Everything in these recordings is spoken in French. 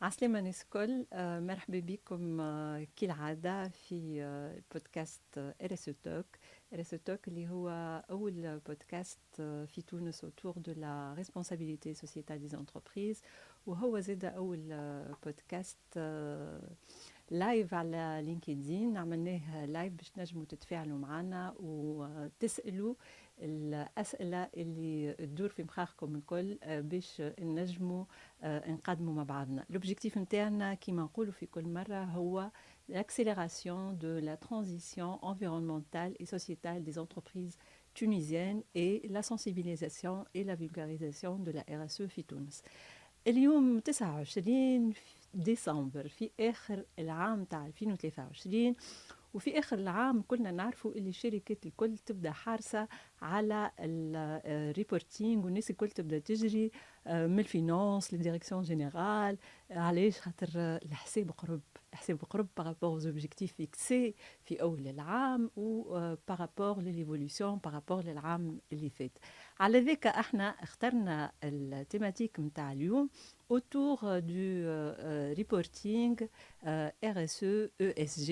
عسلامة الناس الكل مرحبا بكم كالعادة في بودكاست RSE توك. RSE توك اللي هو أول بودكاست في تونس autour de la responsabilité sociétale des entreprises، وهو زاد أول بودكاست لايف على لينكدين. عملناه لايف باش نجموا تتفاعلوا معنا وتسألوا الأسئلة اللي تدور في مخاخكم الكل باش نجموا نقدموا مع بعضنا. لوبجيكتيف نتاعنا كيما نقولوا في كل مرة هو l'accélération de la transition environnementale et sociétale des entreprises tunisiennes et la sensibilisation et la vulgarisation de la RSE في تونس. اليوم 29 ديسمبر في آخر العام تاع 2023، وفي آخر العام كلنا نعرفوا اللي الشركات الكل تبدأ حارسة على الريبورتينج، والناس الكل تبدأ تجري من الفينانس للديريكسيون جينيرال. علاش؟ خاطر الحساب قرب، الحساب قرب بارابور aux objectifs fixés في أول العام و بارابور للإيفولوشن بارابور للعام اللي فات. على ذلك احنا اخترنا التيماتيك متاع اليوم autour du reporting RSE ESG،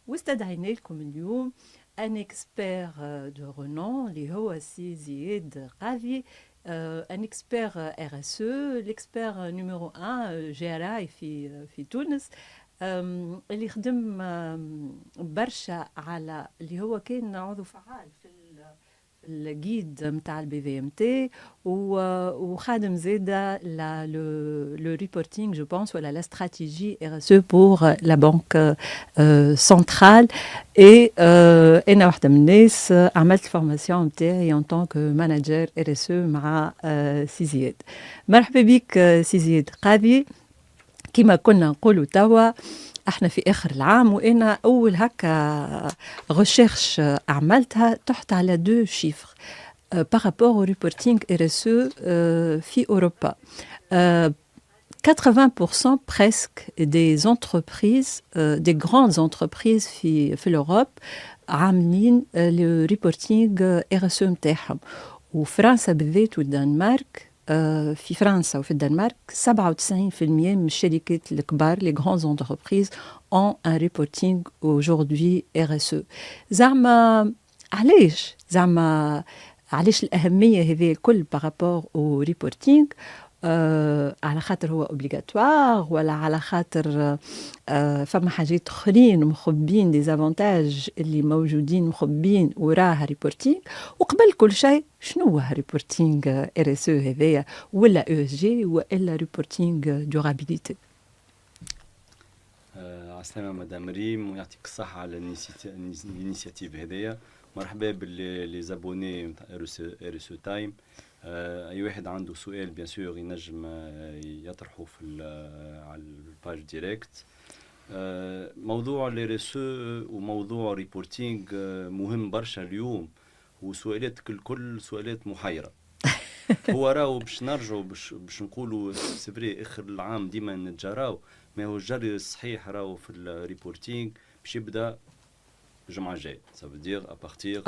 واستدعينا لكم اليوم ان اكسبير دو رونون اللي هو سي زياد قاضي، ان اكسبير RSE، الاكسبير نيميرو 1 GRI في تونس، اللي خدم برشا على اللي هو كان عضو فعال في الجيد متاع البي في ام تي، وخادم زاده لو ريبورتينغ جو بونس ولا لا استراتيجي ار اس او بور لا بنك سنترال. اي انا واحده من الناس عملت الفورماسيون نتاعي ان طونك مانجر ار اس او مع سي زياد. مرحبا بك سي زياد قاضي. كما كنا نقولوا توا احنا في اخر العام، وانا اول هكا ريشيرش عملتها تحت على دو شيفر بارابور au reporting RSE في اوروبا. 80% presque des entreprises, des grandes entreprises في l'Europe عاملين le reporting RSE نتاعهم، وفرنسا بالذات والدنمارك. في فرنسا وفي الدنمارك 97% من الشركات الكبار les grandes entreprises ont un reporting aujourd'hui RSE. زعما علاش الأهمية هذه الكل بارابور au reporting؟ على خاطر هو اوبليغاتوار، ولا على خاطر فما حاجات اخرين مخبين دي زافونتاج اللي موجودين مخبين وراها ريبورتينغ؟ وقبل كل شيء شنو هو ريبورتينغ ار اس او هذايا، ولا او اس جي، والا ريبورتينغ دورابيليتي؟ عسلامة مدام ريم، ويعطيك الصحة على الانيسياتيف هذايا. مرحبا باللي زابوني نتاع ار اس او تايم. اي واحد عنده سؤال بيان سور ينجم يطرحه على الباج ديريكت. موضوع الار اس او وموضوع ريبورتينغ مهم برشا اليوم، وسؤالاتك الكل سؤالات محيرة. هو راهو باش نرجعوا باش نقولوا سفري اخر العام ديما نتجراو، ما هو الجري الصحيح راهو في الريبورتينغ باش يبدا الجمعة الجاية، ça veut dire à partir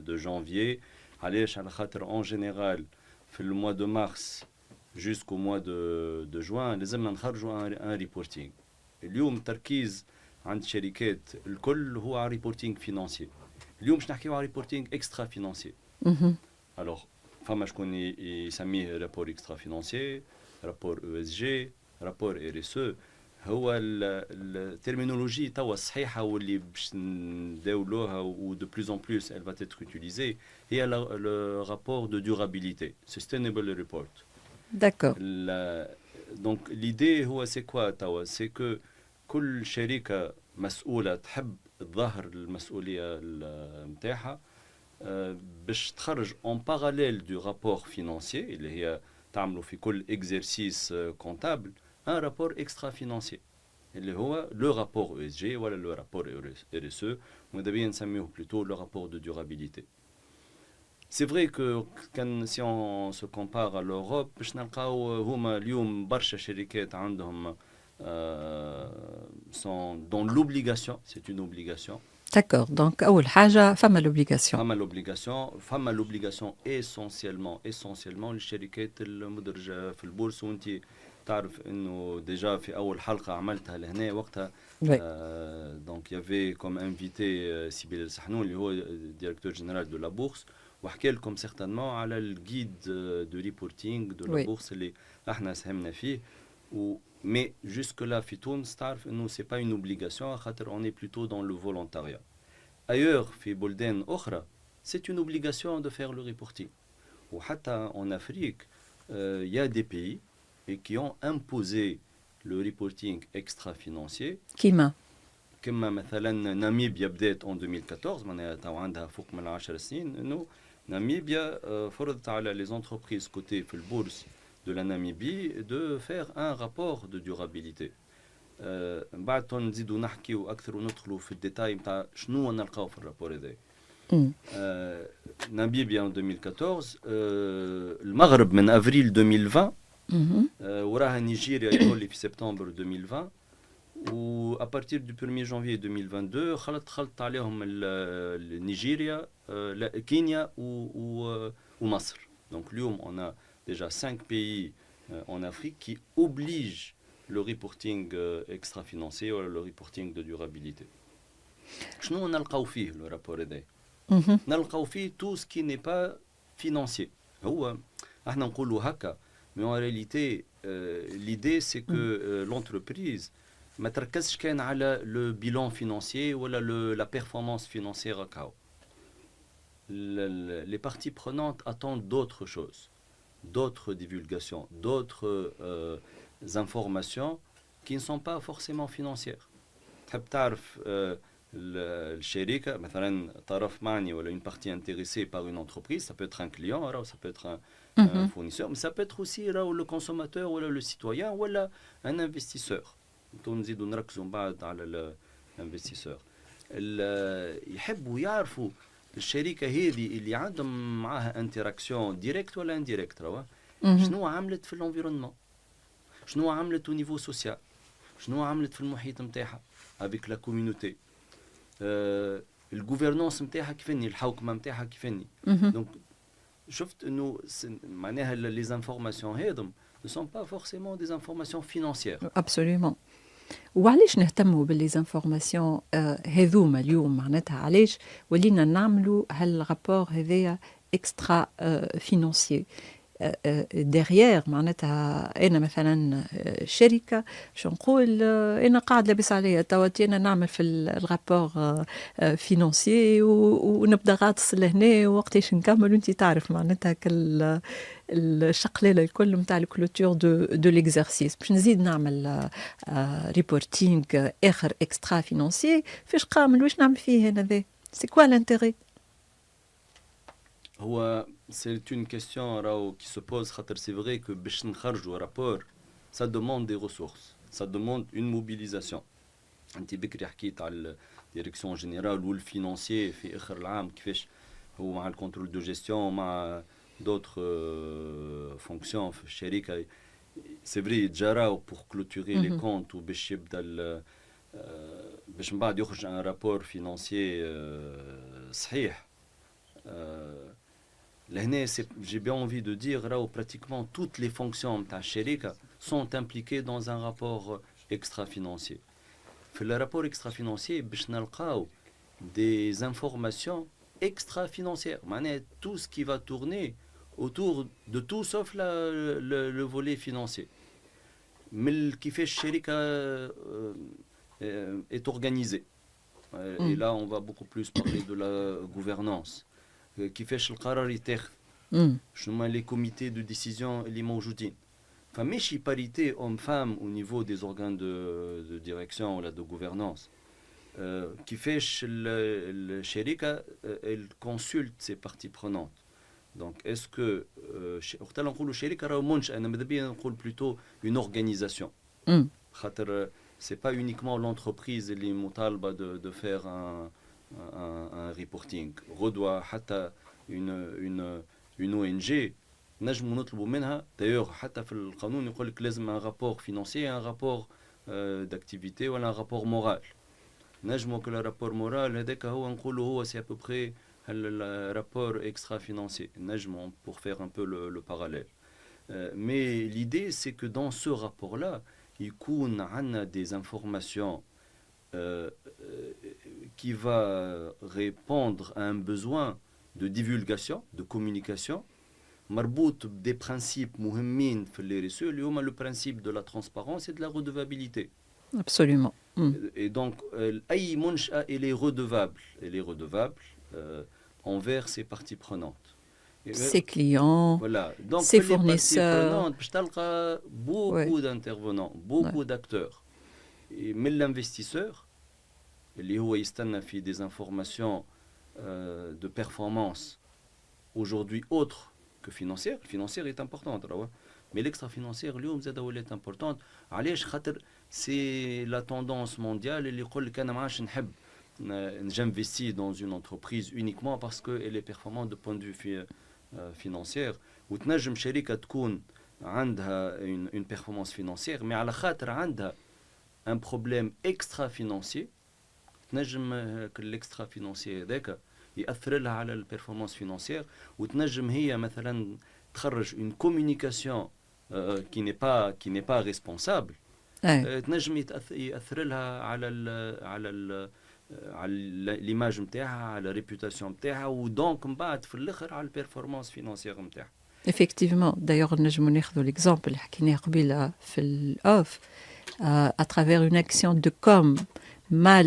de janvier. علاش؟ على خاطر en général في الموا دو مارس jusqu'au mois de juin لازمنا نخرجوا un reporting. اليوم التركيز عند الشركات الكل هو على reporting financier. اليوم باش نحكيو على reporting extra financier. alors فما شكون يسميه رابور اكسترا فينانسيي، رابور او اس جي، رابور ار اس او. هو الترمينولوجي توا الصحيحه واللي باش نداولوها و دو بلوس ان بلوس elle va être utilisée هي le rapport de durabilité, sustainable report. D'accord. donc l'idée هو c'est quoi توا؟ c'est que كل شركه مسؤوله تحب تظهر المسؤوليه نتاعها باش تخرج en parallèle du rapport financier اللي هي تعملوا في كل exercice comptable un rapport extra financier اللي هو le rapport ESG ولا le rapport RSE، وماذا بيا نسميه plutôt le rapport de durabilité. C'est vrai que si on se compare à l'Europe باش نلقاو هما اليوم برشا شركات عندهم sont dans l'obligation, c'est une obligation. D'accord, donc أول حاجة فما l'obligation. فما l'obligation essentiellement للشركات المدرجة في البورصة، وانت تعرف انه ديجا في اول حلقه عملتها لهنا وقتها Oui. دونك يافي كوم انفيتي سيبيل السحنون اللي هو ديريكتور جنرال دو لا بورس وحكى لكم سيغتانمون على الجيد دو ريبورتينغ دو لا Oui. بورس اللي احنا ساهمنا فيه مي جوسك لا في تونس تعرف انه سي با اون اوبليغاسيون خاطر اون اي بلوتو دون لو فولونتاريا ايور في بلدان اخرى سي اون اوبليغاسيون دو فير لو ريبورتينغ وحتى en Afrique il y a des pays et qui ont imposé le reporting extra-financier كيما كما مثلا ناميبيا بدات en 2014 معناها تو عندها فوق من 10 سنين انه ناميبيا فرضت على les entreprises cotées في البورصة de la Namibie de faire un rapport de durabilité. من بعد نزيدوا نحكيوا اكثر وندخلوا في الديتاي نتاع شنو نلقاو في الرابور هذا. ناميبيا en 2014 المغرب من افريل 2020 وراها نيجيريا يقول لي في سبتمبر 2020 و à partir du 1er janvier 2022 خلط عليهم نيجيريا كينيا ومصر. Donc اليوم on a déjà 5 pays en Afrique qui obligent le reporting extra-financier ou le reporting de durabilité. شنو نلقاو فيه le rapport هذا؟ نلقاو فيه tout ce qui n'est pas financier. هو احنا نقولوا هكا mais en réalité l'idée c'est que l'entreprise ما تركزش كان على le bilan financier ولا la performance financière كاو. Les parties prenantes attendent d'autres choses, d'autres divulgations, d'autres informations qui ne sont pas forcément financières. تحب تعرف الشركة مثلا طرف معني ولا une partie intéressée par une entreprise, ça peut être un client, ça peut être un fournisseur, mais ça peut être aussi le consommateur ou le citoyen ou un investisseur. نزيدوا نركزوا بعد على الانفستيسور يحبوا يعرفوا الشركة هذه اللي عندهم معها انتراكسيون ديريكت ولا انديريكت شنو عملت في الانفيرونمون شنو عملت au niveau social شنو عملت في المحيط نتاعها avec la communauté الجوفرنانس نتاعها كيفني الحوكمه نتاعها كيفني دونك شفت انه معناها les informations هذم ne sont pas forcément des informations financières. Absolument. وعلاش نهتموا بالليزانفورماسيون هذوما اليوم معناتها علاش ولينا نعملوا هالرابور هذايا اكسترا فينانسيي derrière معناتها انا مثلا شركه شو نقول انا قاعد لابس عليا تواتي انا نعمل في الرابور فينانسيي ونبدا غاطس لهنا وقتاش نكمل وانت تعرف معناتها الشقلاله الكل نتاع الكلوتور دو ليكزارسيس باش نزيد نعمل ريبورتينغ اخر اكسترا فينانسيي فاش قامل واش نعمل فيه انا ذا سي كوا لانتيري هو c'est une question qui se pose خاطر c'est vrai que باش نخرجوا rapport ça demande des ressources ça demande une mobilisation انت بكري حكيت على الديريكسيون جينيرال والفينانسيي في اخر العام كيفاش هو مع الكنترول دو جيستيون مع d'autres fonctions في الشركه c'est vrai جراو pour clôturer les comptes وباش يبدا باش من بعد يخرج un rapport financier صحيح لهنا j'ai bien envie de dire là où pratiquement toutes les fonctions نتاع الشركه sont impliquées dans un rapport extra-financier. في le rapport extra-financier باش نلقاو des informations extra-financières معناها tout ce qui va tourner autour de tout sauf le volet financier. من كيفاش الشركه est organisée. Et là on va beaucoup plus parler de la gouvernance. كيفاش القرار يتاخذ شنو هما لي كوميتي دو ديسيزيون اللي موجودين فماشي باريتي homme femme au niveau des organes de direction ولا de gouvernance كيفاش الشركه elle consulte ses parties prenantes donc est-ce que وقت نقولوا شركه راه منشأ انا ماذا بيا نقول plutôt une organisation خاطر c'est pas uniquement l'entreprise اللي مطالبه de faire un reporting. Redouа حتى une ONG نجموا نطلبوا منها d'ailleurs حتى في القانون يقول لك لازم un rapport financier un rapport d'activité ولا un rapport moral. نجموا que le rapport moral هذاك هو نقولوا هو c'est à peu près le rapport extra financier. نجموا pour faire un peu le parallèle. Mais l'idée, c'est que dans ce rapport-là, il y a des informations qui va répondre à un besoin de divulgation, de communication, مربوط des principes مهمين في les RSE, اللي هما le principe de la transparence et de la redevabilité. Absolument. Et donc, أي منشأة elle est redevable envers ses parties prenantes. Ses clients, Voilà. Donc, ses les parties fournisseurs. prenantes, باش تلقى beaucoup d'intervenants, beaucoup d'acteurs. Et من l'investisseur, اللي هو يستنى في des informations de performance aujourd'hui autres que financière. Le financière est importante, mais l'extra-financière, اليوم زاد ولات importante. علاش؟ خاطر c'est la tendance mondiale اللي يقول لك أنا ما عادش نحب j'investis dans une entreprise uniquement parce qu'elle est performante de point de vue financier. وتنجم شركة تكون عندها une performance financière, mais على خاطر عندها un problème extra-financier, تنجم l'extra-financier هذاك يأثر لها على البرفورمانس فينانسيير وتنجم هي مثلا تخرج une communication qui n'est pas responsable. تنجم يأثر لها على l'image نتاعها، على الريبوتاسيون نتاعها، ودونك من بعد في الاخر على البيرفورمانس فينانسيير نتاعها. Effectivement, d'ailleurs نجمو ناخذوا l'exemple اللي حكيناه قبيله في الأوف à travers une action de com mal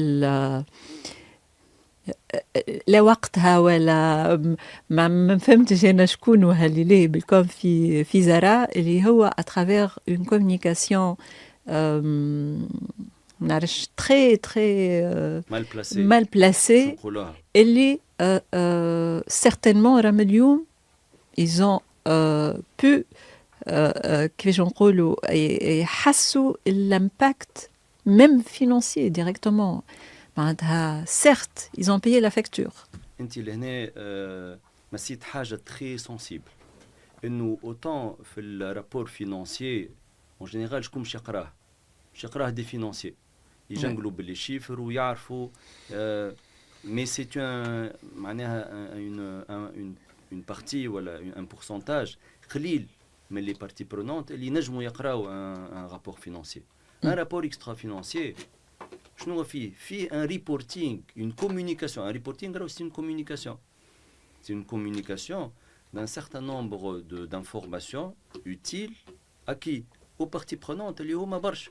لا وقتها ولا ما فهمتش انا شكون وهاللي ليه بالكم في زراء اللي هو à travers une communication نعرفش très mal placée اللي certainement راهم اليوم ils ont pu كيفاش نقولوا يحسوا l'impact même financier directement. Certes, ils ont payé la facture. انت لهنا مسيت حاجه très sensible انه autant في الرابور financier en général شكون باش يقراه؟ باش يقراه des financiers يجنقلوا باللي شيفر ويعرفوا mais c'est معناها une partie ولا un pourcentage قليل من les parties prenantes اللي ينجموا يقراوا un rapport financier. Un rapport extra-financier شنو فيه un reporting, une communication. Un reporting, c'est une communication. C'est une communication d'un certain nombre d'informations utiles à qui? Aux parties prenantes اللي هما برشا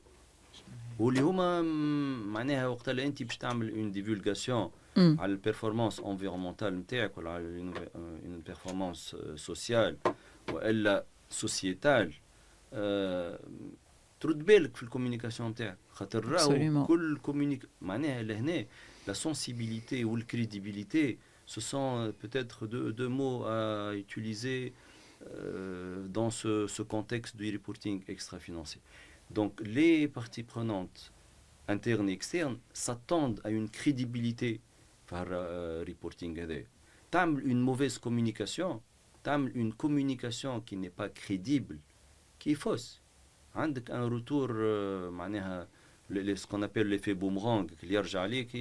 واللي هما معناها وقت اللي انت باش تعمل une divulgation على البرفورمانس environnementale نتاعك ولا على une performance sociale والا sociétale ترد بالك في الكوميونيكاسيون نتاعك خاطر راهو كل معناها لهنا la sensibilité ou la crédibilité ce sont peut-être deux mots à utiliser dans ce contexte du reporting extra-financier. Donc les parties prenantes internes et externes s'attendent à une crédibilité par reporting هذا. تعمل une mauvaise communication, تعمل une communication qui n'est pas crédible, qui est fausse. عندك un retour معناها ce qu'on appelle l'effet boomerang اللي يرجع عليك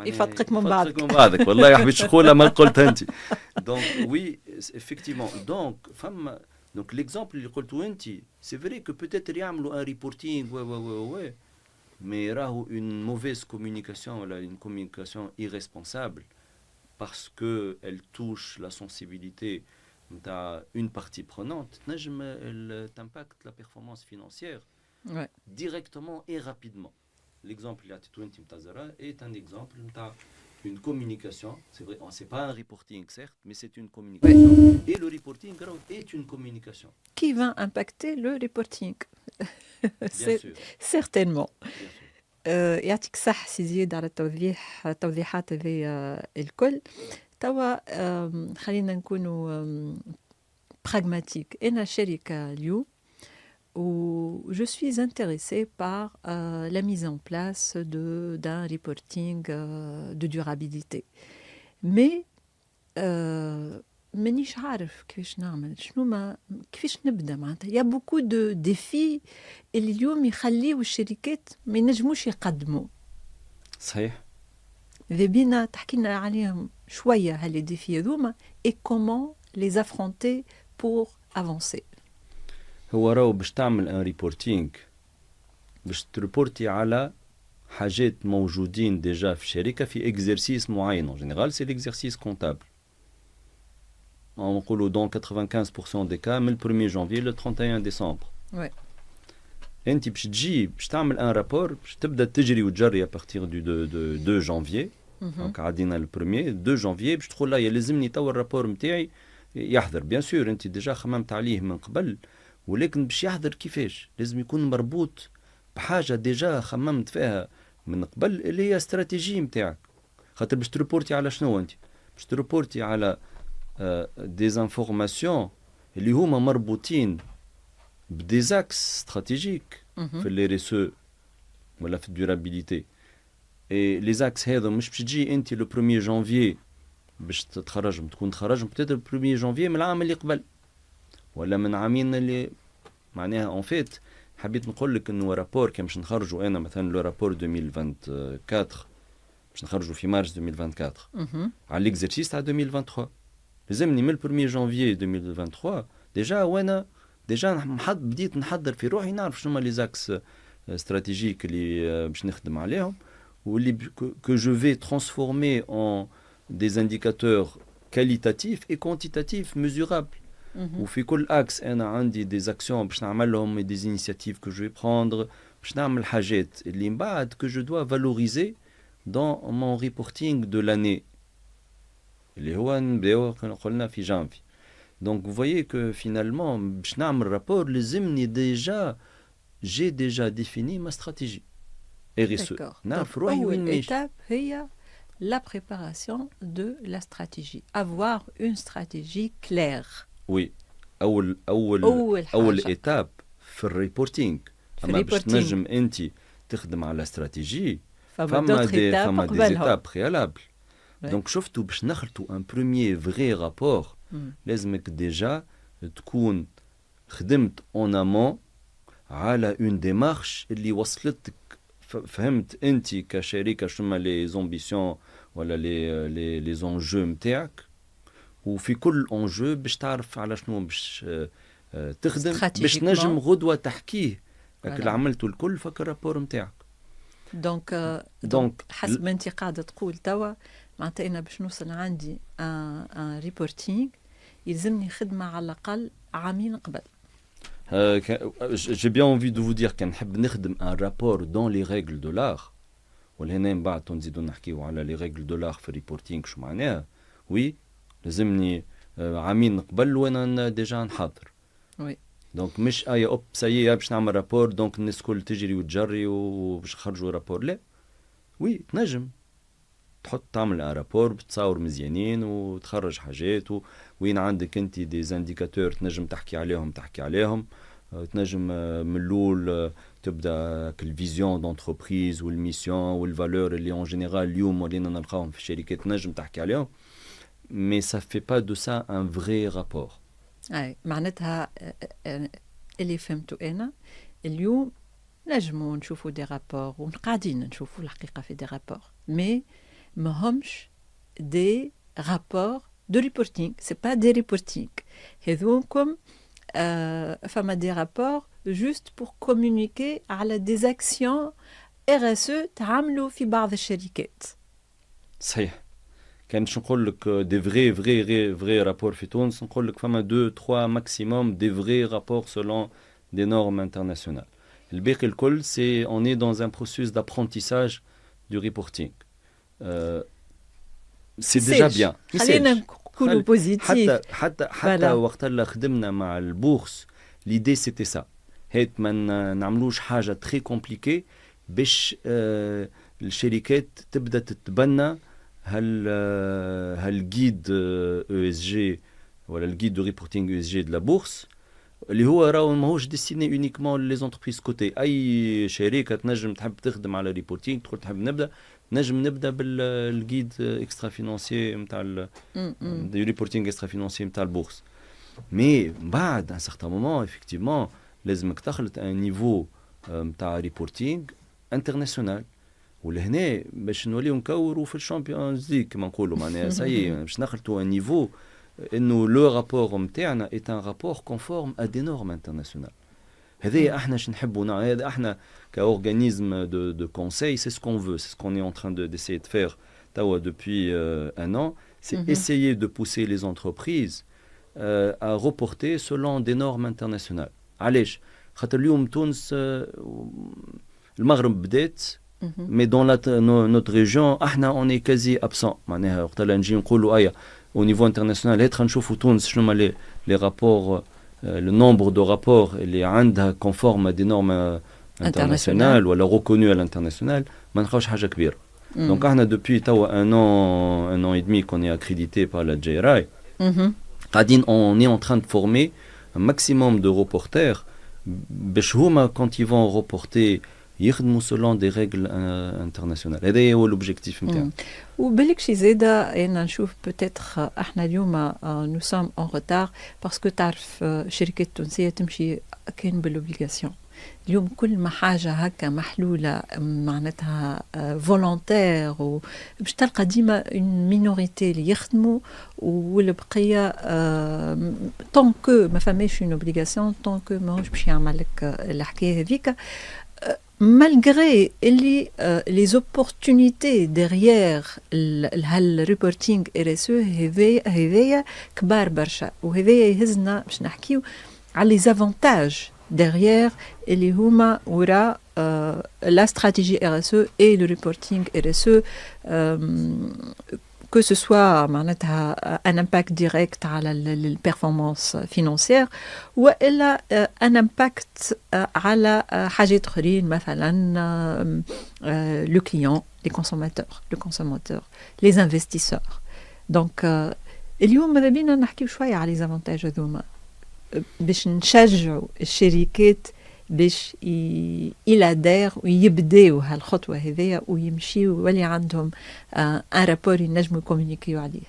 يفطقك من بعضك والله حبيت تقولها ما قلت انت. Donc oui effectivement donc l'exemple اللي قلته انت c'est vrai que peut-être يعملوا un reporting mais راهو une mauvaise communication ولا une communication irresponsable parce que elle touche la sensibilité de une partie prenante, t'impacte la performance financière directement et rapidement. L'exemple est un exemple d'une communication. C'est vrai, c'est pas un reporting certes, mais c'est une communication. Et le reporting est une communication. Qui va impacter le reporting? Bien sûr. Certainement. يعطيك صح سي زياد على التوضيحات هذه الكل. توا خلينا نكونوا pragmatique. أنا شركة اليوم où je suis intéressée par la mise en place d'un reporting de durabilité. Mais مانيش عارف كيفاش نعمل كيفاش نبدا معناتها يا بوكو دو ديفي اللي اليوم يخليوا الشركات ما ينجموش يقدموا. صحيح. إذا بينا تحكي لنا عليهم شويه هالي ديفي هذوما et comment les affronter pour avancée. هو راهو باش تعمل ان ريبورتينغ باش تريبورتي على حاجات موجودين ديجا في الشركة في اكزرسيس معين. En général c'est l'exercice comptable. نقولوا dans 95% des cas من 1er janvier le 31 décembre. Ouais. انت باش تجي باش تعمل ان رابور باش تبدا تجري وتجري à partir du 2 janvier. دونك عدينا البروميير 2 جانفيي باش تقول لا يلزمني تو الرابور نتاعي يحضر. بيان سور انت ديجا خممت عليه من قبل، ولكن باش يحضر كيفاش لازم يكون مربوط بحاجه ديجا خممت فيها من قبل اللي هي استراتيجي نتاعك. خاطر باش تريبورتي على شنو انت؟ باش تريبورتي على ديزانفورماسيون اللي هما مربوطين بديزاكس استراتيجيك في لي ريسو ولا في الدورابيليتي. اي لي زاكس هذا مش باش تجي انت لو 1 جانفيي باش تتخرج تكون تخرج بتاتر 1 جانفيي من العام اللي قبل ولا من عامين اللي معناها اون فيت. حبيت نقول لك انه رابور كان باش نخرجوا انا مثلا لو رابور 2024 باش نخرجوا في مارس 2024 على ليكزرسيس تاع 2023 لازمني من 1 جانفيي 2023 ديجا وانا ديجا بديت نحضر في روحي نعرف شنو هما لي زاكس استراتيجيك اللي باش نخدم عليهم que je vais transformer en des indicateurs qualitatifs et quantitatifs mesurables. Ou في كل axe أنا عندي des actions باش نعملهم et des initiatives que je vais prendre باش نعمل حاجات اللي من بعد que je dois valoriser dans mon reporting de l'année اللي هو نبداو قلنا في جانفي. Donc vous voyez que finalement باش نعمل rapport لازمني déjà j'ai déjà défini ma stratégie. Donc, une étape, c'est la préparation de la stratégie. Avoir une stratégie claire. Oui. أول étape في الريبورتينغ. أما باش تنجم أنت تخدم على استراتيجي فما دي étapes préalables. Donc شفتوا باش نخلطوا un premier vrai rapport لازمك déjà تكون خدمت en amont على une démarche اللي وصلتك فهمت انت كشركه شنو لي زامبيسيون ولا لي زونجو نتاعك وفي كل انجو باش تعرف على شنو باش تخدم باش نجم غدوه تحكيه اللي عملته الكل فك الرابور نتاعك. دونك حسب ما انت قاعده تقول توا معناتها انا باش نوصل عندي ان ريبورتينغ يلزمني خدمه على الاقل عامين قبل. J'ai bien envie de vous dire كان نحب نخدم un rapport dans les règles de l'art ولهنا من بعد نزيدو نحكيو على les règles de l'art في الريبورتينغ شو معناها. وي لازمني عامين قبل وانا ديجا نحضر. وي دونك مش اوب سايي باش نعمل رابور دونك الناس الكل تجري وتجري وباش نخرجوا رابور. لا وي تنجم تحط تعمل ان رابور بتصاور مزيانين وتخرج حاجات وين عندك انت دي زانديكاتور تنجم تحكي عليهم تنجم من الاول تبدا الفيزيون دونتربريز والميسيون والفالور اللي اون جينيرال اليوم ولينا نلقاهم في الشركات تنجم تحكي عليهم. مي سا في با دو سا ان فري رابور. اي معناتها اللي فهمته انا اليوم نجموا نشوفوا دي رابور وقاعدين نشوفوا الحقيقه في دي رابور مي ما همش دي رابور de reporting, c'est pas des reporting. هذوكم فما دي رابور juste pour communiquer على des actions RSE تعملوا في بعض الشركات. صحيح. كان باش نقول لك دي فري رابور في تونس نقول لك فما 2 3 ماكسيموم دي فري رابور selon des normes internationales. الباقي الكل c'est on est dans un processus d'apprentissage du reporting. C'est déjà bien. خلينا نكونوا بوزيتيف. حتى وقت اللي خدمنا مع البورص l'idée c'était ça. هيت ما نعملوش حاجة très compliquée باش الشركات تبدأ تتبنى هالجيد ESG ولا الجيد دو ريبورتينغ ESG de la bourse اللي هو راهو ماهوش ديستيني اونيكمون لي زونتربريز كوتي. اي شركه تنجم تحب تخدم على ريبورتينغ تقول تحب نبدا بالجيد اكسترا فينانسيي نتاع دي ريبورتينغ اكسترا فينانسيي نتاع البورصه. مي بعد ان سارتان مومون ايفيكتيفمون لازمك تخلط ان نيفو نتاع ريبورتينغ انترناسيونال ولهنا باش نوليو نكوروا في الشامبيونز ليغ كما نقولوا معناها ساي باش نخلطوا ان نيفو انه لو رابور نتاعنا est un rapport conforme à des normes internationales. هذا احنا شنو نحبوا هذا احنا كاورغانيزم de conseil, c'est ce qu'on veut, c'est ce qu'on est en train d'essayer de faire توا depuis un an, c'est essayer de pousser les entreprises à reporter selon des normes internationales. علاش خاطر اليوم تونس المغرب بدات mais dans notre région احنا on est quasi absent. معناها وقت اللي نجي نقولوا au niveau international هات نشوفوا تونس شنو هما les rapports, le nombre de rapports اللي عندها conforme à des normes internationales ولا reconnues à l'international ما نلقاوش حاجه كبيره. Donc احنا depuis توا un an et demi qu'on est accrédité par la JRI, قاعدين on est en train de former un maximum de reporters باش هما quand ils vont reporter يخدموا selon des règles internationales. هذا هو l'objectif نتاعنا. وبالك شي زاده انا نشوف بوتيتر احنا اليوم نو سوم اون روتار باسكو تعرف الشركات التونسيه تمشي كان بالاوبليغاسيون. اليوم كل ما حاجه هكا محلوله معناتها فولونتير باش تلقى ديما اون مينوريتي اللي يخدموا والبقيه طون كو ما فماش اون اوبليغاسيون طون كو ماهوش باش يعمل لك الحكايه هذيك. Malgré les opportunités derrière le reporting RSE هذايا كبار برشا وهذايا يهزنا باش نحكيو على les avantages derrière اللي هما وراء la stratégie RSE et le reporting RSE, que ce soit un impact direct على البرفورمانس financière وإلا un impact على حاجات أخرين مثلا le client, les consommateurs, les investisseurs. Donc اليوم ماذا بينا نحكيو شوية على les avantages هذوما باش نشجعوا الشركات باش يلادير ويبداو هالخطوة هذيا ويمشيوا ويولي عندهم ان رابور ينجموا يكومونيكيو عليه.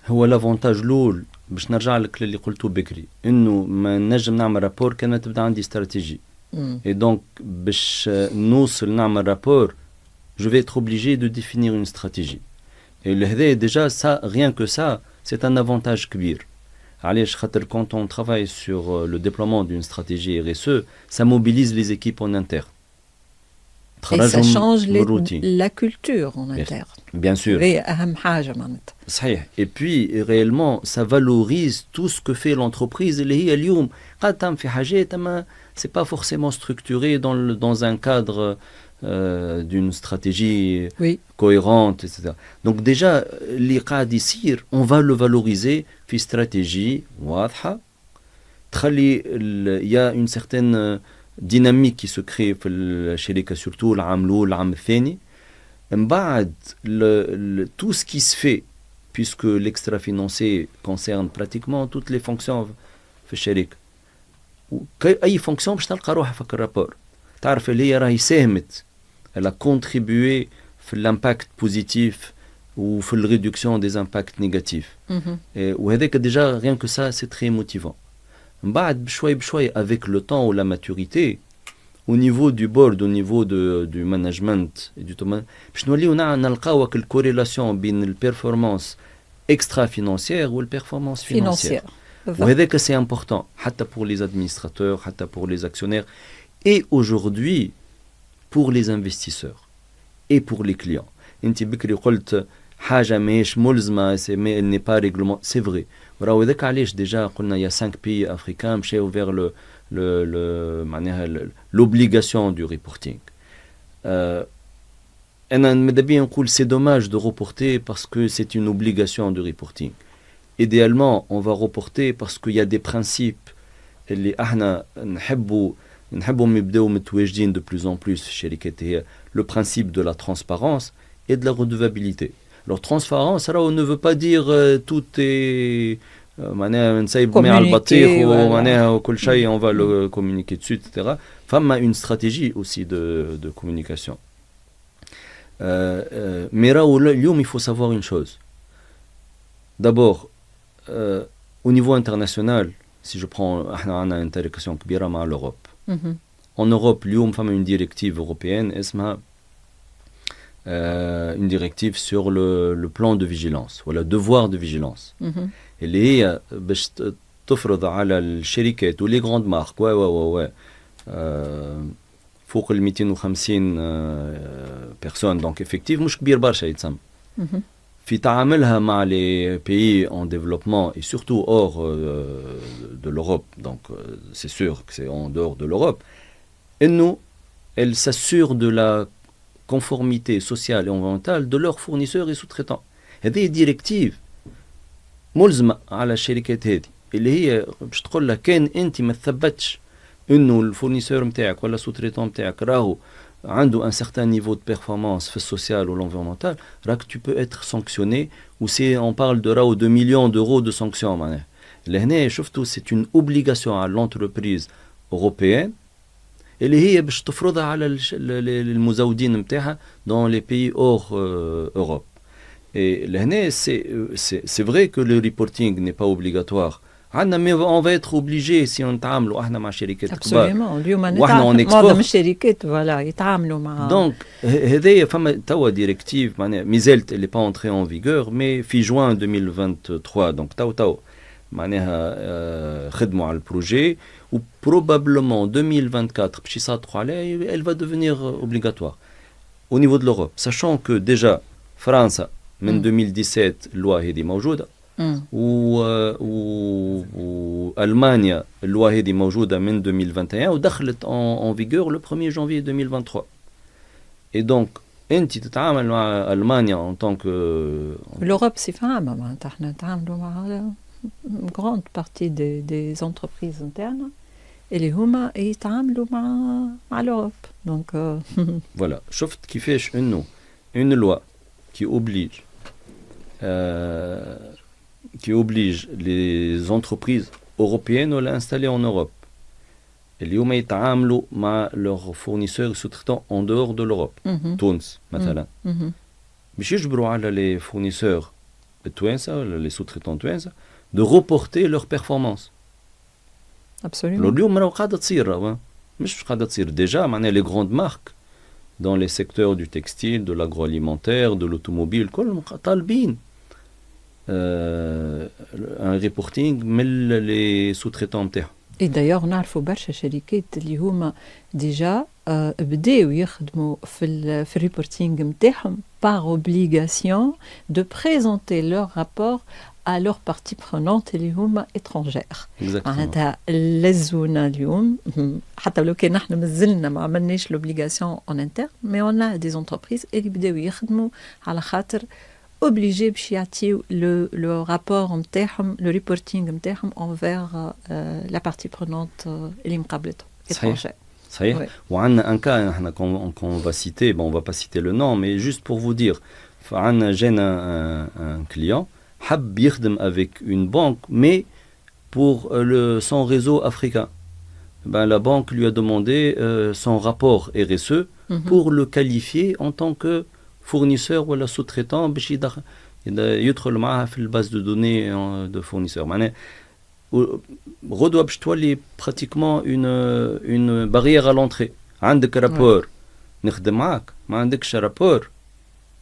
هو لافونتاج الاول باش نرجع لك للي قلته بكري انه ما نجم نعمل رابور كان تبدا عندي استراتيجي. اي دونك باش نوصل نعمل رابور je vais être obligé de définir une stratégie. Et هذا déjà ça rien que ça c'est un avantage كبير. علاش خاطر quand on travaille sur le déploiement d'une stratégie RSE, ça mobilise les équipes en interne. Et ça change la culture en interne. Bien sûr. أهم حاجة معناتها. صحيح. Et puis réellement ça valorise tout ce que fait l'entreprise اللي هي اليوم قاعدة تعمل في حاجات ما c'est pas forcément structuré dans un cadre d'une stratégie cohérente, etc. Donc déjà, les cas d'ici, on va le valoriser في stratégie واضحة. Il y a une certaine dynamique qui se crée في الشركة surtout العام الأول العام الثاني. من بعد tout ce qui se fait, puisque l'extra-financier concerne pratiquement toutes les fonctions في الشركة. أي fonction باش تلقى روحها في الرابور. تعرف اللي هي راهي ساهمت. Elle a contribué à l'impact positif ou à la réduction des impacts négatifs. Et déjà, rien que ça, c'est très motivant. Avec le temps ou la maturité, au niveau du board, au niveau du management, et on a une corrélation entre la performance extra-financière ou la performance financière. Et c'est important, pour les administrateurs, pour les actionnaires. Et aujourd'hui, pour les investisseurs et pour les clients. انت بكري قلت حاجه ماهيش ملزمه elle n'est pas réglement, c'est vrai. وراو ذاك علاش déjà قلنا il y a 5 pays africains مشاو vers l'obligation du reporting. انا ماذا بيا نقول c'est dommage de reporter parce que c'est une obligation de reporting. Idéalement on va reporter parce qu'il y a des principes اللي احنا نحبهم يبداو متواجدين de plus en plus في الشركات هي le principe de la transparence et de la redevabilité. Alors transparence ne veut pas dire tout est معناها نسيب مع البطيخ ومعناها وكل شيء on va le communiquer dessus, etc. فما une stratégie aussi de communication. Mais اليوم il faut savoir une chose. D'abord au niveau international, si je prends احنا عندنا interaction كبيرة مع l'Europe. En Europe, اليوم فما une directive européenne اسمها une directive sur le plan de vigilance ou le devoir de vigilance. Mhm. اللي هي باش تفرض على الشركات ولي غراند مارك فوق ال 250 بيرسون دونك افكتيف مش كبير برشا يتسمى Mhm. في تعاملها مع les pays en développement et surtout hors de l'Europe, donc c'est sûr que c'est en dehors de l'Europe, elles s'assurent de la conformité sociale et environnementale de leurs fournisseurs et sous-traitants. هذه ديريكتيف ملزمة على الشركات هذه اللي هي باش تقول لها كان انت ما تثبتش انه الفورنيسور نتاعك ولا سوتريتون نتاعك راهو عنده un certain niveau de performance في السوسيال ou l'environnemental, راك tu peux être sanctionné ou c'est on parle de راهو 2 millions d'euros de sanctions معناها. لهنا شفتوا c'est une obligation à l'entreprise européenne اللي هي باش تفرضها على المزودين نتاعها dans les pays hors Europe. Et لهنا c'est vrai que le reporting n'est pas obligatoire. Mais on va être obligé si on نتعاملوا احنا مع شركات كبار. Absolument. اليوم واحنا on export. معظم الشركات فوالا يتعاملوا مع. Donc هذايا فما توا ديريكتيف معناها مازالت اللي با entrée en vigueur mais في juin 2023 donc توا معناها خدموا على البروجي و probablement 2024 باش يصادقوا عليها elle va devenir obligatoire au niveau de l'Europe, sachant que déjà فرنسا من 2017 اللوا هذه موجوده وألمانيا اللوا هذه موجودة من 2021 ودخلت en vigueur le 1er janvier 2023. Et donc أنت تتعامل مع ألمانيا en tant que l'Europe c'est عامة معناتها احنا نتعاملوا مع une grande partie des entreprises internes اللي هما يتعاملوا مع l'Europe. Donc voilà, شفت كيفاش إنه une loi qui oblige les entreprises européennes à l'installer en Europe. اليوم يتعاملوا مع leurs fournisseurs sous-traitants en dehors de l'Europe. تونس مثلا. مش يجبروا على les fournisseurs التوانسة ولا les sous-traitants توانسة de reporter leurs performances. Absolument. اليوم راهو قاعدة تصير مش قاعدة تصير déjà معناها les grandes marques dans les secteurs du textile, de l'agroalimentaire, de l'automobile, كلهم طالبين un reporting من les sous-traitants نتاعهم. Et d'ailleurs نعرفوا برشا شركات اللي هما ديجا بداو يخدموا في الريبورتينغ نتاعهم par obligation de présenter leur rapport à leurs parties prenantes اللي هما étrangères. معناتها لزونا اليوم حتى لو كان نحن مازلنا ما عملناش l'obligation en interne, mais on a des entreprises اللي بداو يخدموا على خاطر obligés باش يعطيو le rapport نتاعهم le reporting نتاعهم envers la partie prenante اللي مقابلتهم étrangère. صحيح. Ouais. وعندنا un cas احنا qu'on va citer, bon on va pas citer le nom mais juste pour vous dire فعندنا جانا un client حب يخدم avec une banque mais pour son réseau africain. Ben, la banque lui a demandé son rapport RSE pour le qualifier en tant que fournisseur ou sous-traitant باش يدخل معها في الباز de données de fournisseurs. معناها غدوة باش تولي pratiquement une barrière à l'entrée. عندك رابور نخدم معاك ما عندكش رابور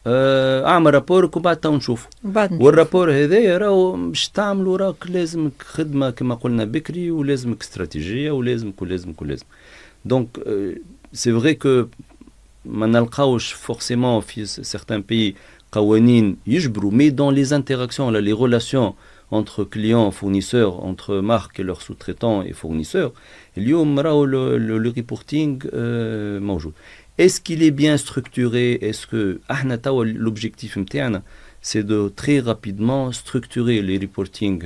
اعمل رابورك وبعد تو نشوف. والرابور هذايا راهو باش تعملوا راك لازمك خدمه كما قلنا بكري ولازمك استراتيجيه ولازمك. دونك سي فري كو ما نلقاوش فورسيمون في certains pays قوانين يجبروا mais dans les interactions les relations entre clients fournisseurs entre marques et leurs sous-traitants et fournisseurs اليوم راهو le reporting موجود. Est-ce qu'il est bien structuré? Est-ce que l'objectif نتاعنا c'est de très rapidement structurer les reporting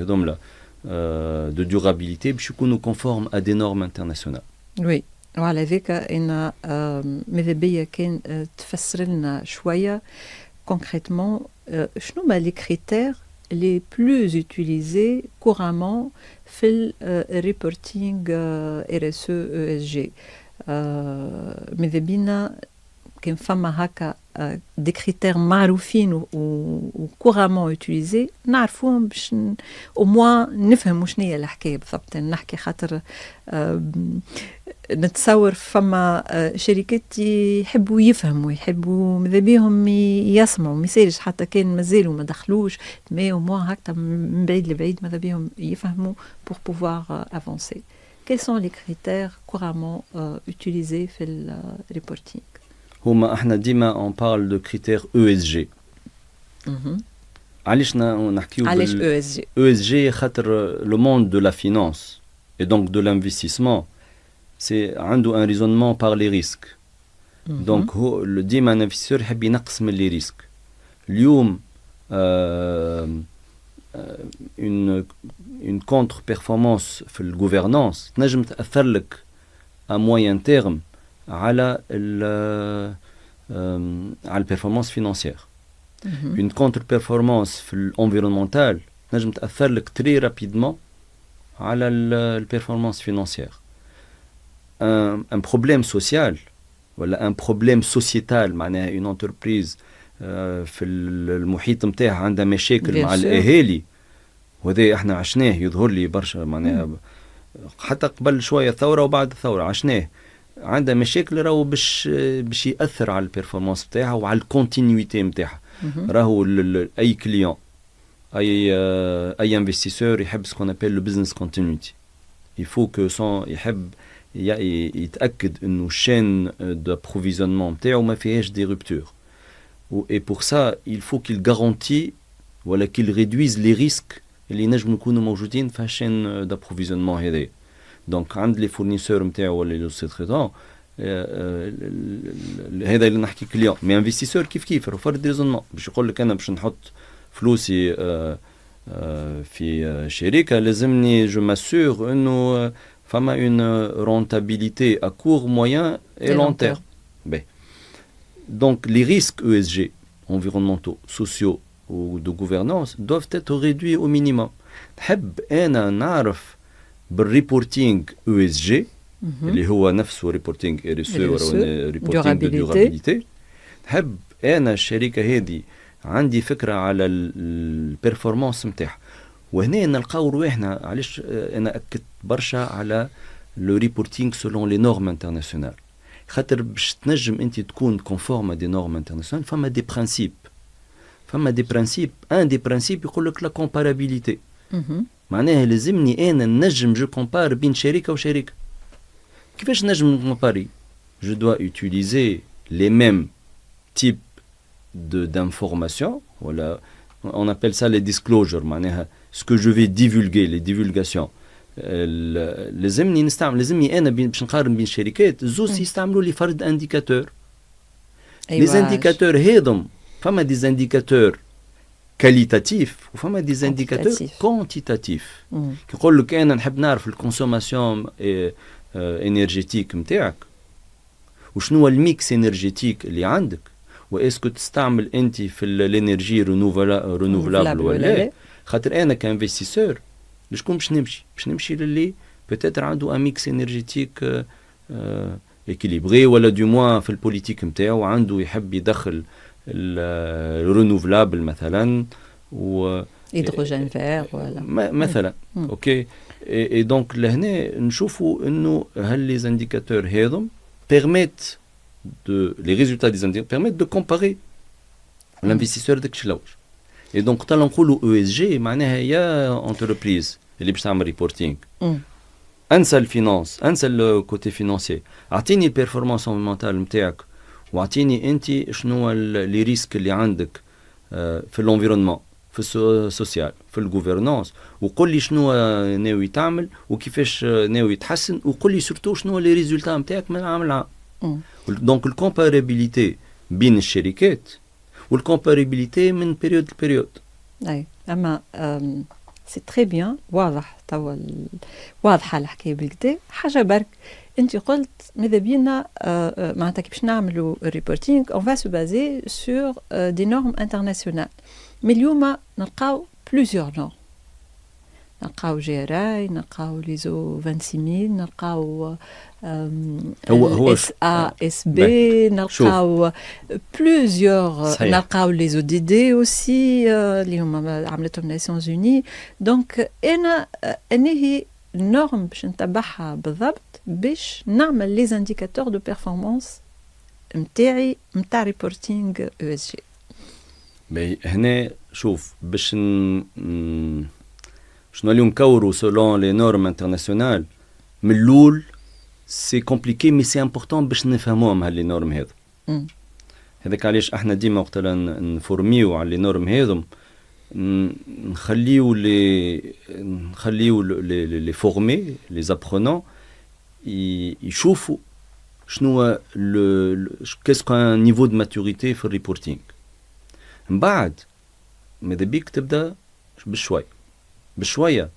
de durabilité باش يكونوا conformes à des normes internationales. Oui. وعلى ذلك إن ماذا بيا كان تفسر لنا شوية concrètement شنو ما les critères les plus utilisés couramment في reporting RSE ESG. ماذا بينا كان فما هكا دي كريتير معروفين وكورامون يوتيليزي نعرفوهم باش او موان نفهموا شنو هي الحكايه بالضبط. نحكي خاطر نتصور فما شركات يحبوا يفهموا، يحبوا ماذا بيهم يسمعوا، ما يصيرش حتى كان مازالوا ما دخلوش مي او موان هكا من بعيد لبعيد ماذا بيهم يفهموا pour pouvoir avancer. Quels sont les critères couramment utilisés في le reporting? هما احنا ديما on parle de critères ESG. علاش نحكيو علاش ESG؟ ESG خاطر le monde de la finance et donc de l'investissement c'est عنده un raisonnement par les risques. Donc هو ديما انفستيسور يحب ينقص من les risques. اليوم une contre-performance في الgouvernance تنجم تأثر لك à moyen terme على البرفورمانس financière. Une contre-performance في الانفيرونمنتال تنجم تأثر لك très rapidement على البرفورمانس financière. Un problème social ولا un problème sociétal معناها une entreprise في المحيط نتاعها عندها مشاكل مع الأهالي، وهذا احنا عشناه يظهر لي برشا معناها حتى قبل شويه الثوره وبعد الثوره عشناه، عندها مشاكل راهو باش ياثر على البيرفورمانس نتاعها وعلى الكونتينيتي نتاعها. راهو اي كليون اي انفستيسور يحب سكون ابل لو بزنس كونتينيتي. يفو كو سون يحب يتاكد انه الشين دو بروفيزيونمون نتاعو ما فيهاش دي رuptures. Et pour ça, il faut qu'il garantit ولا qu'il réduise les risques اللي نجموا يكونوا موجودين في الشين d'approvisionnement هذا. دونك عند لي فورنيسور نتاعو ولا لي سوتريتون هذا اللي نحكي كليون. مي انفستيسور كيف فرد ريزونمون باش يقول لك انا باش نحط فلوسي في شركه لازمني جو ماسور انه فما اون رونتابيليتي ا كور موين اي لون تيرم. Donc les risques ESG, environnementaux, sociaux ou de gouvernance, doivent être réduits au minimum. نحب أنا نعرف بالريبورتينج ESG اللي هو نفسه ريبورتينج RSE ولا ريبورتينج de durabilité. نحب أنا الشركة هذه عندي فكرة على البرفورمانس نتاعها. وهنا نلقاو رواحنا علاش أنا أكدت برشا على le reporting selon les normes internationales. خاطر باش تنجم انت تكون كونفورم دي نورم انترناسيونال فما دي برانسيب ان دي برانسيب يقول لك لا كومبارابيليتي. معناها لازمني انا نجم جو كومبار بين شركه وشركه. كيفاش نجم نكومباري؟ جو دوا يوتيليزي لي ميم تيب d'information ولا on appelle ça les disclosures معناها ce que je vais divulguer les divulgations. لازمني انا باش نقارن بين شركات زوز يستعملوا لي فرد انديكاتور. لي زانديكاتور هذم فما دي زانديكاتور كاليتاتيف وفما دي زانديكاتور كونتيتاتيف. كيقول لك انا نحب نعرف الكونسوماسيون انرجيتيك نتاعك وشنو هو الميكس انرجيتيك اللي عندك واسكو تستعمل انت في الانرجي رينوفلابل ولا. خاطر انا كانفستيسور لشكون باش نمشي للي بتاتر عنده ان ميكس انرجيتيك اكيليبري ولا دو موان في البوليتيك نتاعو عنده يحب يدخل الرينوفلابل مثلا و هيدروجين فير ولا مثلا اوكي. اي دونك لهنا نشوفوا انه هل لي زانديكاتور هذم permettent de les résultats des indicateurs permettent de comparer l'investisseur داك الشيء. Et donc طال نقولوا ESG معناها يا انتربريز اللي باش تعمل ريبورتينغ انسى الفينانس انسى الكوتي فينانسي، اعطيني البيرفورمانس انفيرونمونتال نتاعك واعطيني انت شنو لي ريسك اللي عندك في الانفيرونمون في السوسيال في الغوفرنانس، وقول لي شنو ناوي تعمل وكيفاش ناوي تحسن، وقول لي سورتو شنو لي ريزولتا نتاعك من عام لعام. دونك الكومبارابيليتي بين الشركات والكومبارابيليتي من بيريود لبيريود. اي اما سي تري بيان واضح توا واضحه الحكايه بالكدا. حاجه برك انت قلت ماذا بينا معناتها كي باش نعملوا الريبورتينغ اون فا سو بازي سور دي نورم انترناسيونال، مي اليوم نلقاو بلوزيور نورم. نلقاو GRI، نلقاو ليزو 26000، نلقاو هو SASB، شوف نلقاو بلوزيور، صحيح نلقاو لي ODD aussi اللي هما عملتهم ناسيونز اوني. دونك انا هي نورم باش نتبعها بالضبط باش نعمل لي زانديكاتور دو بيرفورمانس نتاعي نتاع ريبورتينغ ESG. هنا شوف باش شنو اللي نكوروا سولون لي نورم انترناسيونال من الاول سي كومبليكي مي سي امبورطون باش نفهموهم هاللي نورم هذا. هذاك علاش احنا ديما وقت نفورميو على لي نورم هذم نخليو لي فورمي لي زابرونون يشوفوا شنو كيسكو ان نيفو دو ماتوريتي في الريبورتينغ. من بعد ماذا بيك تبدا بشويه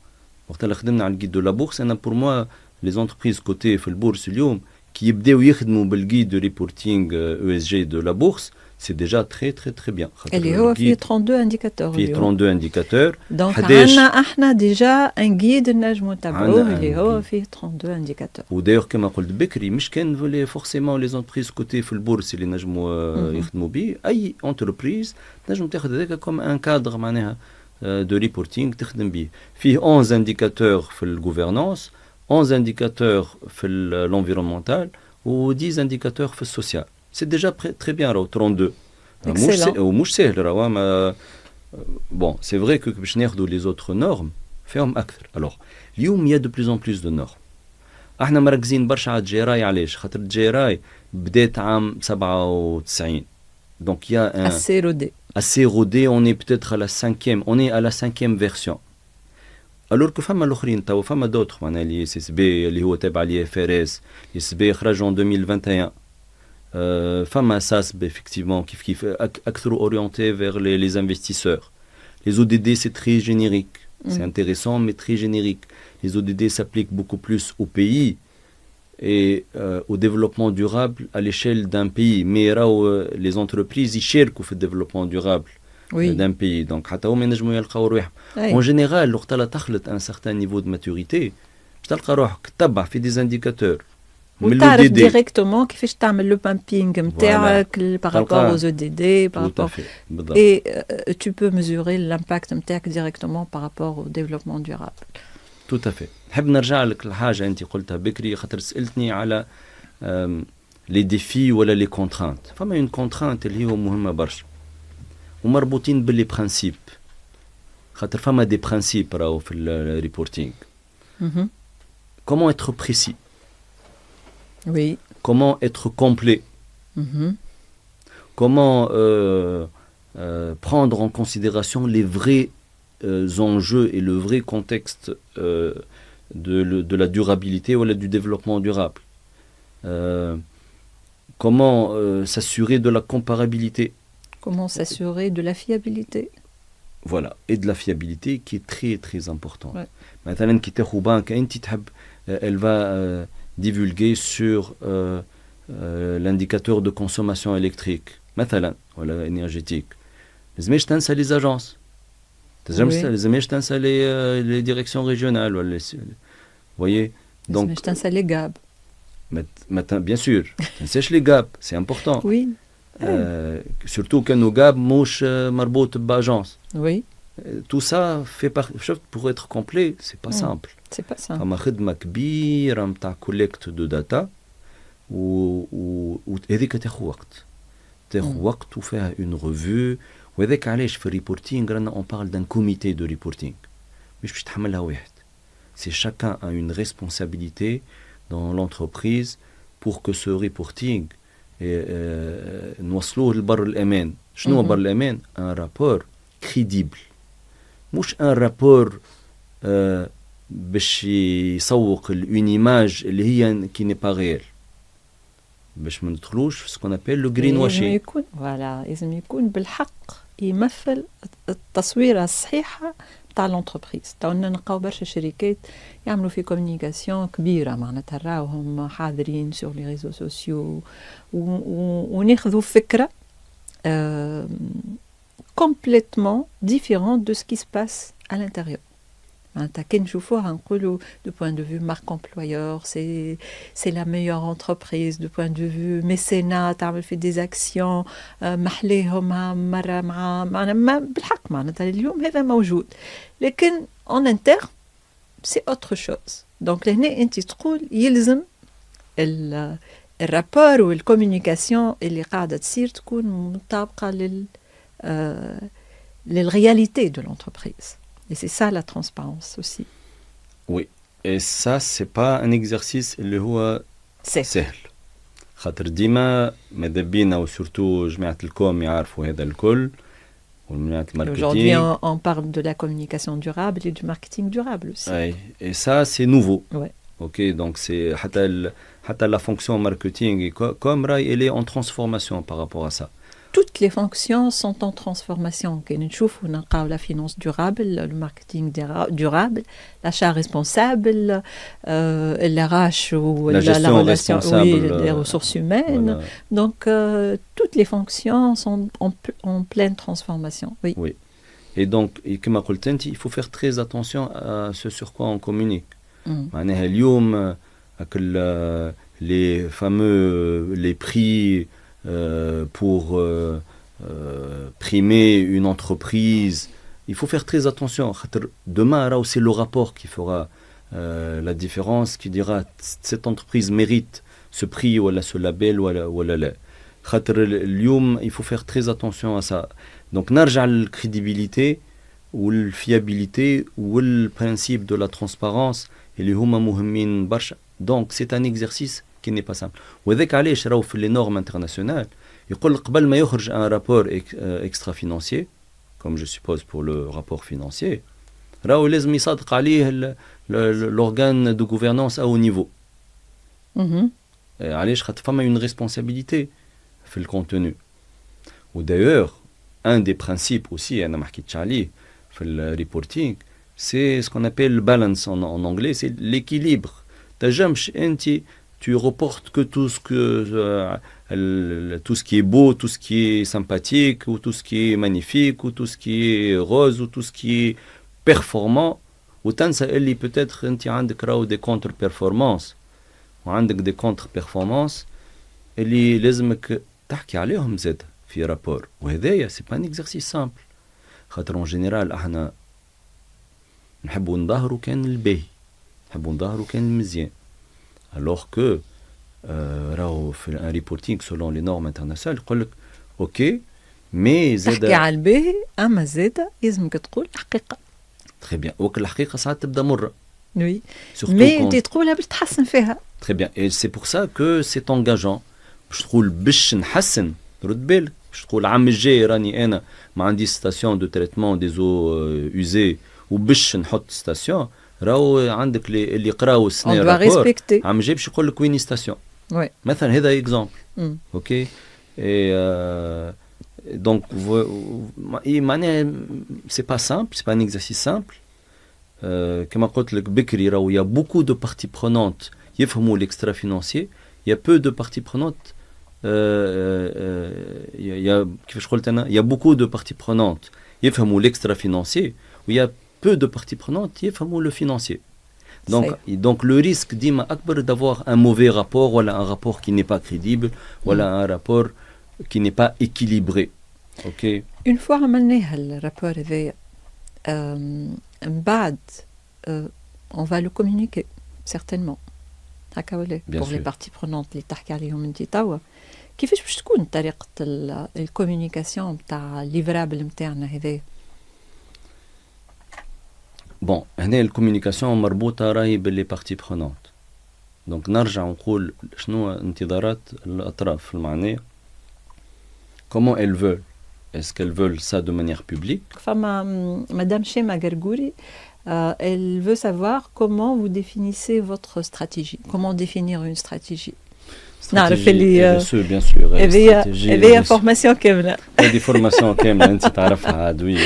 وقت اللي خدمنا على الجيد دو لا بورس. انا بور موا لي زونتربريز كوتي في البورس اليوم كي يبداو يخدموا بالجيد دو ريبورتينغ ESG دو لا بورس سي ديجا تري تري تري بيان. اللي هو فيه 32 انديكاتور، فيه 32 انديكاتور. دونك عندنا احنا ديجا ان جيد نجمو نتبعوه اللي هو فيه 32 انديكاتور. ودايوغ كما قلت بكري مش كان فورسيمون لي زونتربريز كوتي في البورس اللي نجموا يخدموا به، اي انتربريز نجم تاخذ هذاك كوم ان كادر معناها دو ريبورتينغ تخدم به. فيه 11 انديكاتور في الغوفرنانس، 11 انديكاتور في l'environnemental و 10 انديكاتور في السوسيال. سي ديجا تري بيان راهو 32 مش سهل راهو. ما بون سي فري كو باش ناخذوا لي زوتر نورم فيهم اكثر. الوغ اليوم يا دو بلوز ان بلوز دو نورم. احنا مركزين برشا على جيراي. علاش؟ خاطر جيراي بدات عام 97 دونك يا assez rodé. On est peut-être à la 5e, on est à la 5e version. Alors que فما الاخرين تو فما دوتر معناها اللي SSB اللي هو تابع لي FRS. SSB خرج en 2021. فما SASB effectivement كيف اكثر orienté vers les investisseurs. Les ODD c'est très générique, c'est intéressant mais très générique. Les ODD s'appliquent beaucoup plus au pays et au développement durable à l'échelle d'un pays. Mais les entreprises يشاركوا في الديفلوبمون دورابل d'un pays. Donc حتى هما ينجموا يلقاو روحهم. En général وقت لا تخلط un certain niveau de maturité باش تلقى روحك تتبع في des indicateurs وتعرف ديريكتومون كيفاش تعمل لو بامبينغ نتاعك بارابور aux ODD بارابور et tu peux mesurer l'impact نتاعك ديريكتومون بارابور au développement durable. Tout à fait. نحب نرجع لك الحاجة أنت قلتها بكري خاطر سألتني على les défis ولا les contraintes. فما une contrainte اللي هو مهمة برشا ومربوطين باللي برانسيب. خاطر فما دي برانسيب راهو في الريبورتينغ. Comment être précis? Oui. Comment être complet? Comment prendre en considération les vrais enjeux et le vrai contexte de la durabilité ou du développement durable. Comment s'assurer de la comparabilité. Comment s'assurer de la fiabilité. Voilà, et de la fiabilité qui est très très importante. Maintenant, qui تاخذ banque انت تحب elle va divulguer sur l'indicateur de consommation électrique مثلا ولا énergétique. لازمش تنسى les agences. لازمش تنسى les directions régionales ولا vous voyez. Donc لازمش تنسى les GAB. Bien sûr, تنساش les GAB, c'est important. Oui. Surtout que nos GAB مش مربوط بأجence. Oui. Tout ça fait partie. Pour être complet, c'est pas simple. C'est pas simple. فما خدمة كبيرة متاع collecte de data وهذيك تاخذ وقت. تاخذ وقت وفيها une revue. وهذاك علاش في الريبورتينغ رانا on parle d'un comité de reporting. مش باش تحملها واحد. C'est chacun a une responsabilité dans l'entreprise pour que ce reporting نوصلوه لبر الأمان. شنو بر الأمان؟ un rapport crédible. مش un rapport باش يسوق une image اللي هي qui n'est pas réelle. باش ما ندخلوش في ce qu'on appelle le greenwashing. لازم يكون بالحق يمثل التصويرة الصحيحة تاع لونتربريز. تونا نلقاو برشا شركات يعملوا في كومونيكاسيون كبيرة معناتها راهم حاضرين سور لي ريزو سوسيو وناخذوا فكرة complètement différente de ce qui se passe à l'intérieur. كي نشوفوها نقولوا du point de vue marque employeur c'est la meilleure entreprise du point de vue mécénat تعمل في des actions محليهم مرة مع بالحق معناتها اليوم هذا موجود لكن en interne c'est autre chose donc لهنا انت تقول يلزم الرابور والكوميونيكاسيون اللي قاعدة تصير تكون مطابقة للréalité de l'entreprise. Et c'est ça la transparence aussi. Oui, et ça c'est pas un exercice اللي هو سهل. خاطر ديما ماذا بينا وسورتو جماعة الكوم يعرفوا هذا الكل وجماعة الماركتينغ. Aujourd'hui on parle de la communication durable et du marketing durable aussi. Oui, et ça c'est nouveau. Ouais. Ok, donc c'est حتى la fonction marketing comme elle est en transformation par rapport à ça. Toutes les fonctions sont en transformation. On a la finance durable, le marketing durable, l'achat responsable, l'RH ou la gestion responsable, des ressources humaines. Voilà. Donc, toutes les fonctions sont en pleine transformation. Oui. Oui. Et donc, comme tu l'as dit, il faut faire très attention à ce sur quoi on communique. معناها اليوم les fameux les prix pour primer une entreprise, il faut faire très attention. Demain, c'est le rapport qui fera la différence, qui dira cette entreprise mérite ce prix ou ce label ou la. Il faut faire très attention à ça. Donc, نرجع للcrédibilité ou la fiabilité ou le principe de la transparence. Donc, c'est un exercice qui n'est pas simple. وذاك علاش راهو في les normes internationales يقول لك قبل ما يخرج un rapport extra-financier, comme je suppose pour le rapport financier, راهو لازم يصادق عليه l'organe de gouvernance à haut niveau. علاش خاطر فما une responsabilité في le contenu. و d'ailleurs, un des principes aussi, أنا ما حكيتش عليه في le reporting, c'est ce qu'on appelle le balance en anglais, c'est l'équilibre. Tu reportes que tout ce qui est beau, tout ce qui est sympathique, ou tout ce qui est magnifique, ou tout ce qui est rose, ou tout ce qui est performant. Ou تنسى اللي peut-être انت عندك راهو des contre-performances وعندك des contre-performances اللي لازمك تحكي عليهم زاد في رابور. وهذايا c'est pas un exercice simple. خاطر en général احنا نحبوا نظهروا كان الباهي، نحبوا نظهروا كان المزيان. Alors que راهو في un reporting selon les normes internationales يقول لك اوكي مي زاد تحكي على الباهي اما زاد لازمك تقول الحقيقه. Très bien. وك الحقيقه ساعات تبدا مره. Oui. مي انت تقولها باش تحسن فيها. Très bien. Et c'est pour ça que c'est engageant. باش تقول باش نحسن رد بالك باش تقول العام الجاي راني انا ما عندي ستاسيون دو تريتمون دي زو اوزي وباش نحط ستاسيون راهو عندك اللي يقراو السنه رابور عم جاي باش يقول لك وين ستاسيون. Oui. مثلا هذا اكزامبل. اوكي. اي donc معناها c'est pas simple, c'est pas un exercice simple. كما قلت لك بكري راهو il y a beaucoup de parties prenantes يفهموا l'extra financier, il y a peu de parties prenantes كيفاش قلت انا il y a beaucoup de parties prenantes يفهموا l'extra financier و il y a peu de parties prenantes يفهموا le financier. Donc le risque ديما أكبر d'avoir un mauvais rapport ou un rapport qui n'est pas crédible ou un rapport qui n'est pas équilibré. OK. Une fois عملناها الرابور هذايا من بعد on va le communiquer certainement. هكا ولا pour les parties prenantes اللي تحكي عليهم انت توا كيفاش باش تكون طريقة الكوميونيكاسيون نتاع الليفرابل نتاعنا هذايا؟ بون هنا الكوميونيكاسيون مربوطه راهي باللي بارتي برونونت. دونك نرجع ونقول شنو انتظارات الاطراف المعنيه. comment elles veulent, est-ce qu'elles veulent ça de manière publique? Madame Chema Gargouri, elle veut savoir comment vous définissez votre stratégie, comment définir une stratégie. bien sûr هذه formation كامله. هذه formation كامله انت تعرفها عاد. وي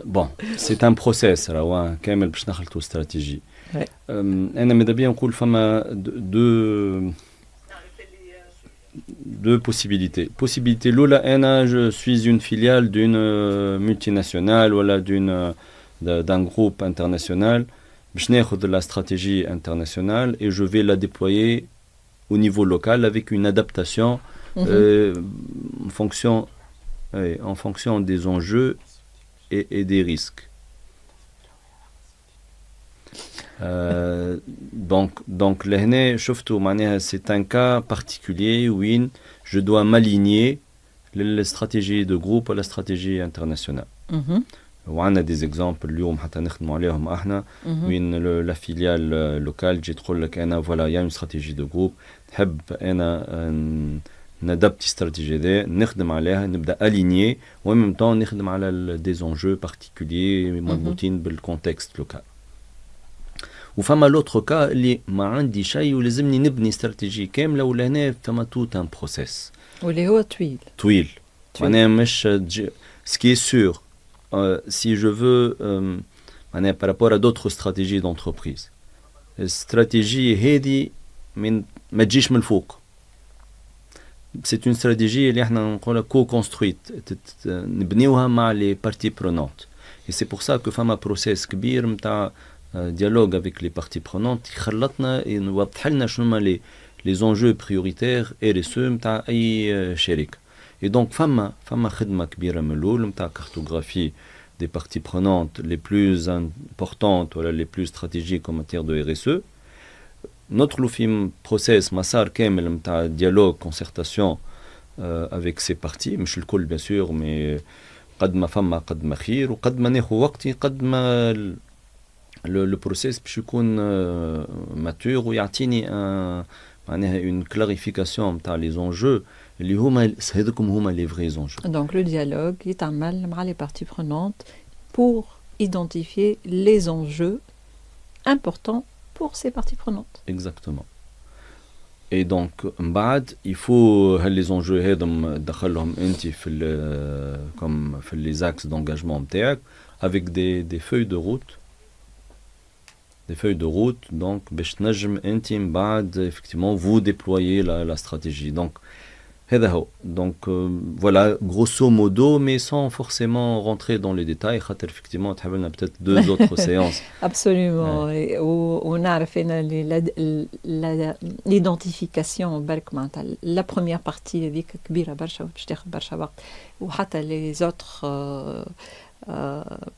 bon c'est un process راهو كامل باش نخلطوا استراتيجي. انا ماذا بيا نقول فما deux possibilités. Possibilité l'oula, je suis une filiale d'une multinationale ou d'une d'un groupe international, باش ناخذ la stratégie internationale et je vais la déployer au niveau local avec une adaptation en fonction des enjeux et des risques. Donc لهنا شفتوا معناها c'est un cas particulier où je dois m'aligner la stratégie de groupe à la stratégie internationale. وعندنا des exemples اليوم حتى نخدموا عليهم احنا وين la filiale locale جي تقول لك انا voilà il y a une stratégie de groupe نحب انا ندبتي استراتيجيه دي نخدم عليها نبدا aligner و en même temps نخدم على des enjeux particuliers مربوطين بالcontexte local. وفما l'autre cas اللي ما عندي شيء ولازمني نبني استراتيجيه كامله ولهنا فما tout un process واللي هو طويل معناها مش ce qui est sûr si je veux par rapport à d'autres stratégies d'entreprise stratégie هذه ما تجيش من الفوق. C'est une stratégie اللي احنا نقولها co-construite نبنيوها مع les parties prenantes et c'est pour ça que فما process كبير متاع dialogue avec les parties prenantes يخلطنا يوضح لنا شنو هما les enjeux prioritaires RSE متاع اي شركه. Et donc فما خدمه كبيره من الاول متاع cartographie des parties prenantes les plus importantes ou les plus stratégiques en matière de RSE. Notre film process مسار كامل متاع dialogue concertation avec ces parties مش الكل bien sûr mais قد ما فما قد ما خير وقد ما ناخذ وقتي قد ما le process باش يكون mature ويعطيني معناها une clarification متاع les enjeux اللي هما هذوكم هما les vrais enjeux. Donc le dialogue يتعمل مع les parties prenantes pour identifier les enjeux importants pour ces parties prenantes. Exactement. Et donc بعد il faut les enjeux هذم دخلهم انت في comme في les axes d'engagement نتاعك avec des feuilles de route. Des feuilles de route donc باش تنجم انت بعد effectivement vous déployer la stratégie. Donc هذا هو. Donc voilà grosso modo mais sans forcément rentrer dans les détails خاطر effectivement تحب لنا peut-être 2 autres séances. Absolument. ونعرف ان l'identification برك معناتها la première partie هذيك كبيره برشا باش تاخذ برشا وقت وحتى les autres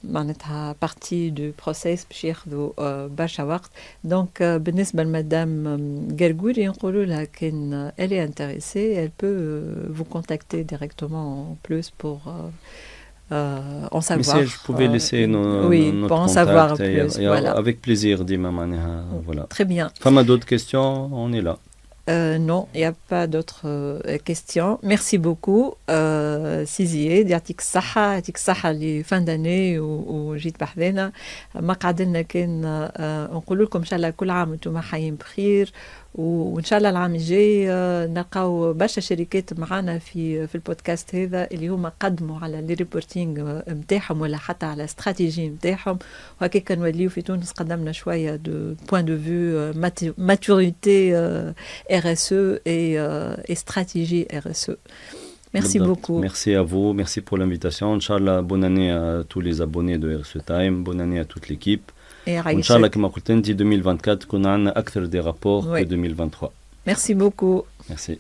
معناتها partie du process باش ياخذوا برشا وقت. Donc بالنسبه لمدام غرغوري نقولوا لها كان elle est intéressée elle peut vous contacter directement en plus pour en savoir. Mais si je pouvais laisser notre pour en contact savoir plus. Voilà. Avec plaisir ديما معناها voilà. Très bien. Fama d'autres questions, on est là. Non, il n'y a pas d'autres questions. Merci beaucoup. سيزي يعطيك الصحة يعطيك الصحة لفان داني وجيت بحذانا ما قعدنا كان نقول لكم إن شاء الله كل عام وانتم حيين بخير وإن شاء الله العام الجاي نلقاو برشا شركات معنا في البودكاست هذا اللي هما قدموا على لي ريبورتينغ نتاعهم ولا حتى على استراتيجي نتاعهم وهكاك نوليو في تونس قدمنا شوية دو بوين دو فيو maturité RSE et stratégie RSE. Merci beaucoup. Merci à vous, merci pour l'invitation. Inch'Allah, bonne année à tous les abonnés de RSE Time, bonne année à toute l'équipe. Inch'Allah, comme je l'ai dit, 2024, qu'on a un acteur des rapports que 2023. Merci beaucoup. Merci.